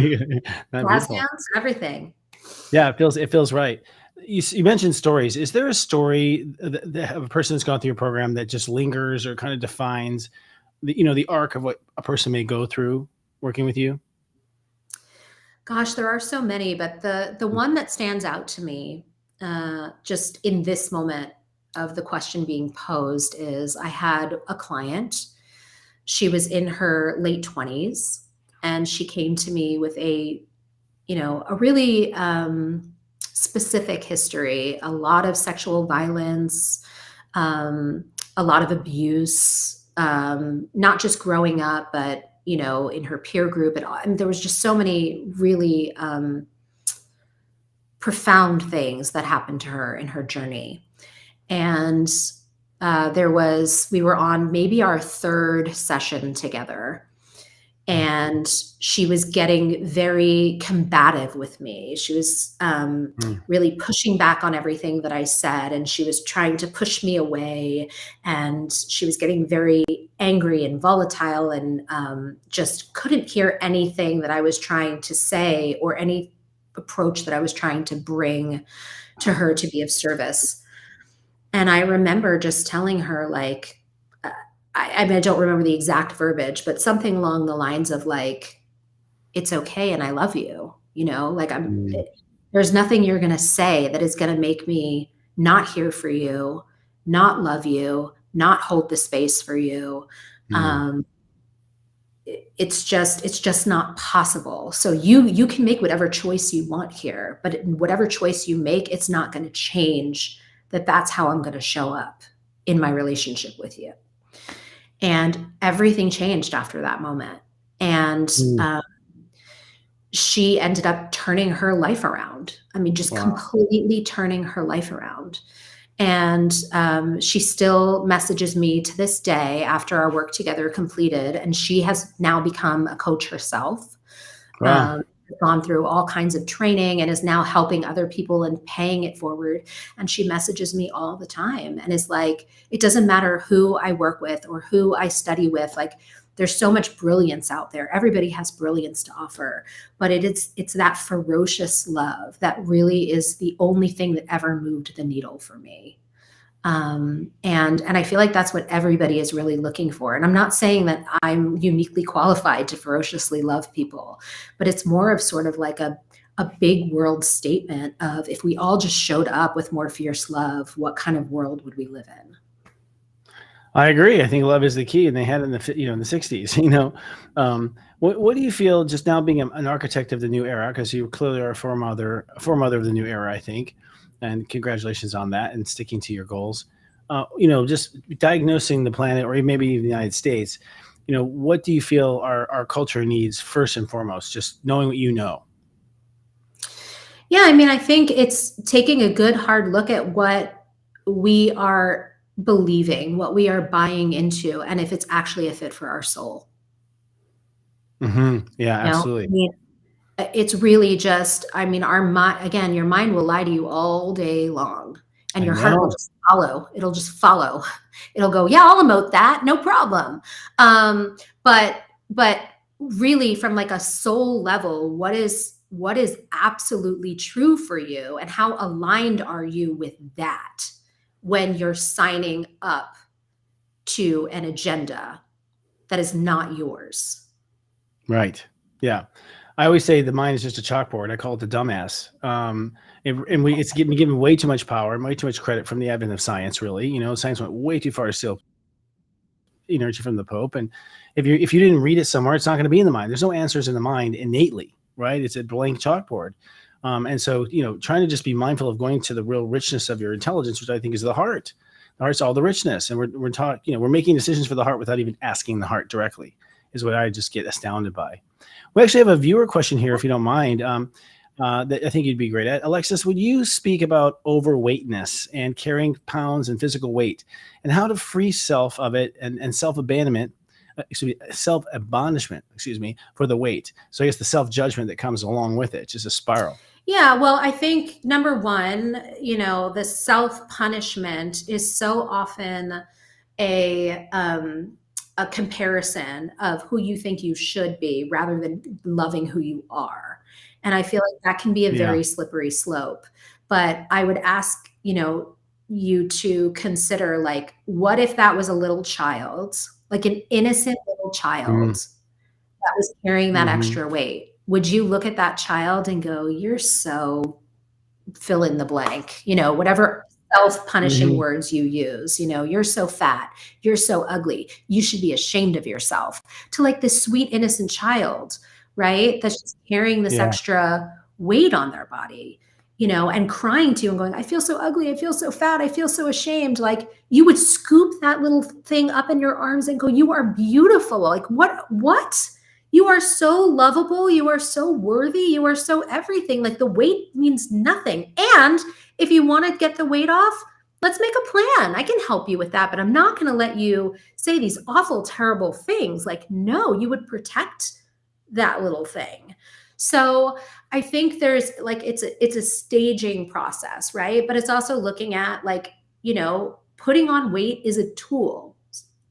Last dance, everything. Yeah, it feels right. You mentioned stories. Is there a story that of a person that's gone through your program that just lingers or kind of defines the arc of what a person may go through working with you? Gosh, there are so many, but the one that stands out to me, just in this moment of the question being posed, is I had a client. She was in her late 20s, and she came to me with a really specific history, a lot of sexual violence, a a lot of abuse, not just growing up, but, you know, in her peer group. And there was just so many really profound things that happened to her in her journey. And we were on maybe our third session together, and she was getting very combative with me. She was really pushing back on everything that I said, and she was trying to push me away, and she was getting very angry and volatile, and just couldn't hear anything that I was trying to say or any approach that I was trying to bring to her to be of service. And I remember just telling her, like, I mean, I don't remember the exact verbiage, but something along the lines of like, it's okay and I love you, you know, like there's nothing you're going to say that is going to make me not here for you, not love you, not hold the space for you. It's just not possible. So you can make whatever choice you want here, but whatever choice you make, it's not going to change that's how I'm going to show up in my relationship with you. And everything changed after that moment. And she ended up turning her life around. I mean, just completely turning her life around. And she still messages me to this day after our work together completed. And she has now become a coach herself. Wow. Gone through all kinds of training and is now helping other people and paying it forward. And she messages me all the time and is like, it doesn't matter who I work with or who I study with. Like, there's so much brilliance out there. Everybody has brilliance to offer, but it's that ferocious love that really is the only thing that ever moved the needle for me. And I feel like that's what everybody is really looking for. And I'm not saying that I'm uniquely qualified to ferociously love people, but it's more of sort of like a big world statement of, if we all just showed up with more fierce love, what kind of world would we live in? I agree. I think love is the key, and they had it in the, in the 60s, what do you feel just now being an architect of the new era? Because you clearly are a foremother of the new era, I think. And congratulations on that and sticking to your goals. Just diagnosing the planet, or maybe even the United States, what do you feel our culture needs first and foremost, just knowing what you know? Yeah, I mean, I think it's taking a good hard look at what we are believing, what we are buying into, and if it's actually a fit for our soul. Yeah, absolutely. I mean, it's really just, I mean, our mind, again, your mind will lie to you all day long, and your heart will just follow. It'll just follow. It'll go, yeah, I'll emote that, no problem. But really, from like a soul level, what is absolutely true for you, and how aligned are you with that when you're signing up to an agenda that is not yours? Right. Yeah. I always say the mind is just a chalkboard. I call it the dumbass. It's given way too much power and way too much credit from the advent of science, really. Science went way too far to steal energy from the Pope. And if you didn't read it somewhere, it's not going to be in the mind. There's no answers in the mind innately, right? It's a blank chalkboard. And so, trying to just be mindful of going to the real richness of your intelligence, which I think is the heart. The heart's all the richness. And we're taught, we're making decisions for the heart without even asking the heart directly, is what I just get astounded by. We actually have a viewer question here, if you don't mind, that I think you'd be great at. Alexis, would you speak about overweightness and carrying pounds and physical weight, and how to free self of it and self-abandonment, self-admonishment, for the weight? So I guess the self-judgment that comes along with it, just a spiral. Yeah, well, I think number one, the self-punishment is so often a comparison of who you think you should be rather than loving who you are. And I feel like that can be a very slippery slope. But I would ask, you to consider, like, what if that was a little child, like an innocent little child that was carrying that extra weight? Would you look at that child and go, you're so fill in the blank, whatever self-punishing words you use, you're so fat, you're so ugly, you should be ashamed of yourself, to like this sweet, innocent child, right? That's just carrying this extra weight on their body. and crying to you and going, I feel so ugly. I feel so fat. I feel so ashamed. Like, you would scoop that little thing up in your arms and go, you are beautiful. Like, what? You are so lovable. You are so worthy. You are so everything. Like, the weight means nothing. And if you want to get the weight off, let's make a plan. I can help you with that, but I'm not going to let you say these awful, terrible things. Like, no, you would protect that little thing. So I think there's like, it's a staging process, right? But it's also looking at like, putting on weight is a tool.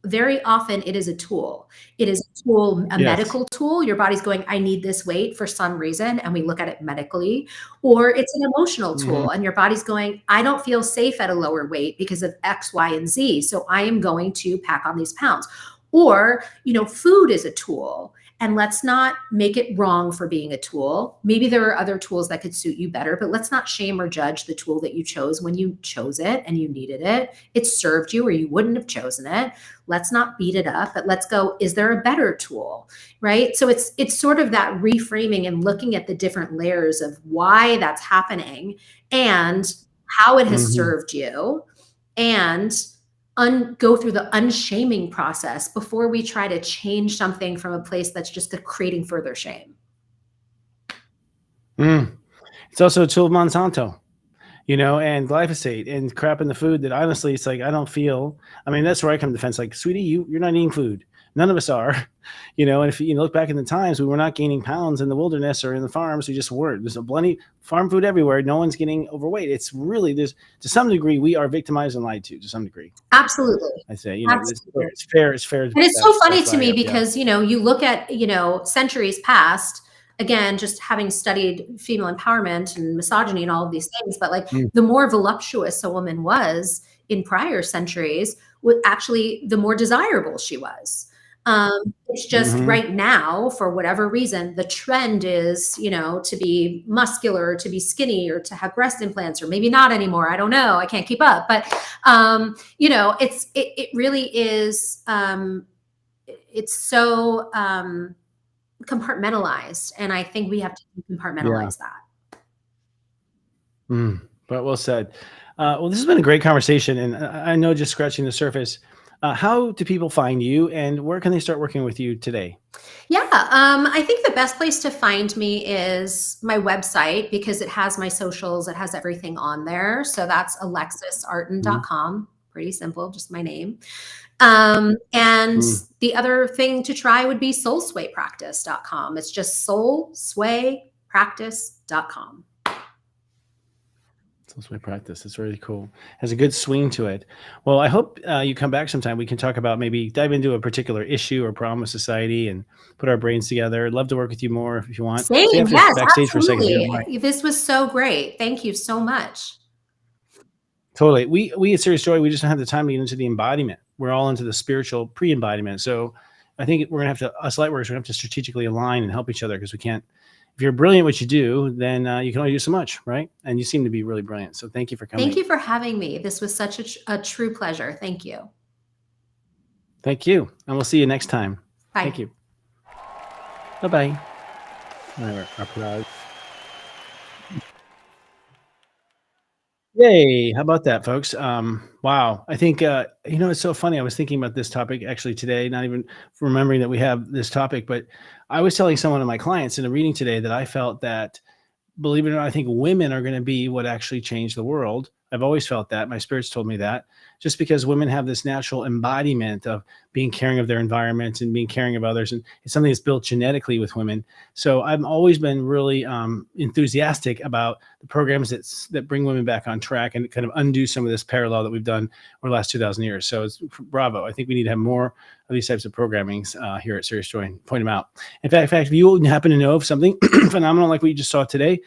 Very often it is a tool. It is a tool, a medical tool. Your body's going, I need this weight for some reason. And we look at it medically. Or it's an emotional tool. And your body's going, I don't feel safe at a lower weight because of X, Y, and Z. So I am going to pack on these pounds. Or, food is a tool. And let's not make it wrong for being a tool. Maybe there are other tools that could suit you better, but let's not shame or judge the tool that you chose when you chose it and you needed it. It served you or you wouldn't have chosen it. Let's not beat it up, but let's go, is there a better tool, right? So it's sort of that reframing and looking at the different layers of why that's happening and how it has served you, and go through the unshaming process before we try to change something from a place that's just creating further shame. It's also a tool of Monsanto, and glyphosate and crap in the food that honestly, it's like, I don't feel, that's where I come to defense. Like, sweetie, you're not eating food. None of us are, and if you look back in the times, we were not gaining pounds in the wilderness or in the farms. We just weren't. There's plenty farm food everywhere. No one's getting overweight. It's really, to some degree, we are victimized and lied to some degree. Absolutely. I say, it's fair. It's fair. And it's so funny to me because, you look at, centuries past, again, just having studied female empowerment and misogyny and all of these things, but like the more voluptuous a woman was in prior centuries, actually the more desirable she was. It's just right now, for whatever reason, the trend is, to be muscular, to be skinny, or to have breast implants, or maybe not anymore. I don't know. I can't keep up. But, it really is, it's so compartmentalized. And I think we have to compartmentalize that. But well said. Well, this has been a great conversation. And I know, just scratching the surface, how do people find you and where can they start working with you today? Yeah, I think the best place to find me is my website because it has my socials. It has everything on there. So that's alexisartin.com. Pretty simple, just my name. And the other thing to try would be soulswaypractice.com. It's just soulswaypractice.com. Soulsway practice. It's really cool. Has a good swing to it. Well, I hope you come back sometime. We can talk about, maybe dive into a particular issue or problem with society and put our brains together. I'd love to work with you more if you want. Same, yes, backstage absolutely. For a second. This was so great. Thank you so much. Totally. We at Serious Joy, we just don't have the time to get into the embodiment. We're all into the spiritual pre-embodiment. So I think we're going to have to, us lightworkers, we're going to have to strategically align and help each other, because we can't, if you're brilliant at what you do, then you can only do so much, right? And you seem to be really brilliant. So thank you for coming. Thank you for having me. This was such a true pleasure. Thank you. Thank you. And we'll see you next time. Bye. Thank you. Bye-bye. Applause. Yay. How about that, folks? Wow. I think, it's so funny. I was thinking about this topic actually today, not even remembering that we have this topic, but I was telling someone of my clients in a reading today that I felt that, believe it or not, I think women are going to be what actually change the world. I've always felt that. My spirits told me that, just because women have this natural embodiment of being caring of their environment and being caring of others. And it's something that's built genetically with women. So I've always been really enthusiastic about the programs that bring women back on track and kind of undo some of this parallel that we've done over the last 2,000 years. So it's bravo. I think we need to have more of these types of programmings here at Serious Joy and point them out. In fact, if you happen to know of something phenomenal like what you just saw today,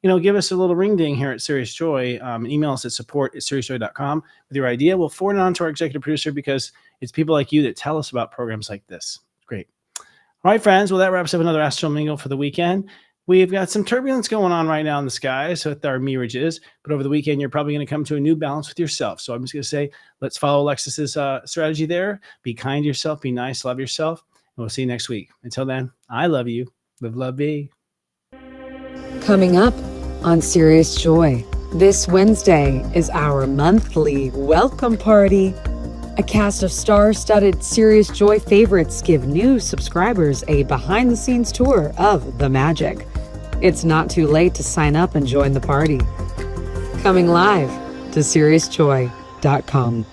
give us a little ring ding here at Serious Joy. Email us at support@seriousjoy.com with your idea. We'll forward it on to our executive producer, because it's people like you that tell us about programs like this. Great. All right, friends. Well, that wraps up another Astro Mingle for the weekend. We've got some turbulence going on right now in the skies with our mirages, but over the weekend, you're probably going to come to a new balance with yourself. So I'm just going to say, let's follow Alexis's strategy there. Be kind to yourself. Be nice. Love yourself. And we'll see you next week. Until then, I love you. Live, love, be. Coming up, on Serious Joy. This Wednesday is our monthly welcome party. A cast of star-studded Serious Joy favorites give new subscribers a behind-the-scenes tour of the magic. It's not too late to sign up and join the party. Coming live to SeriousJoy.com.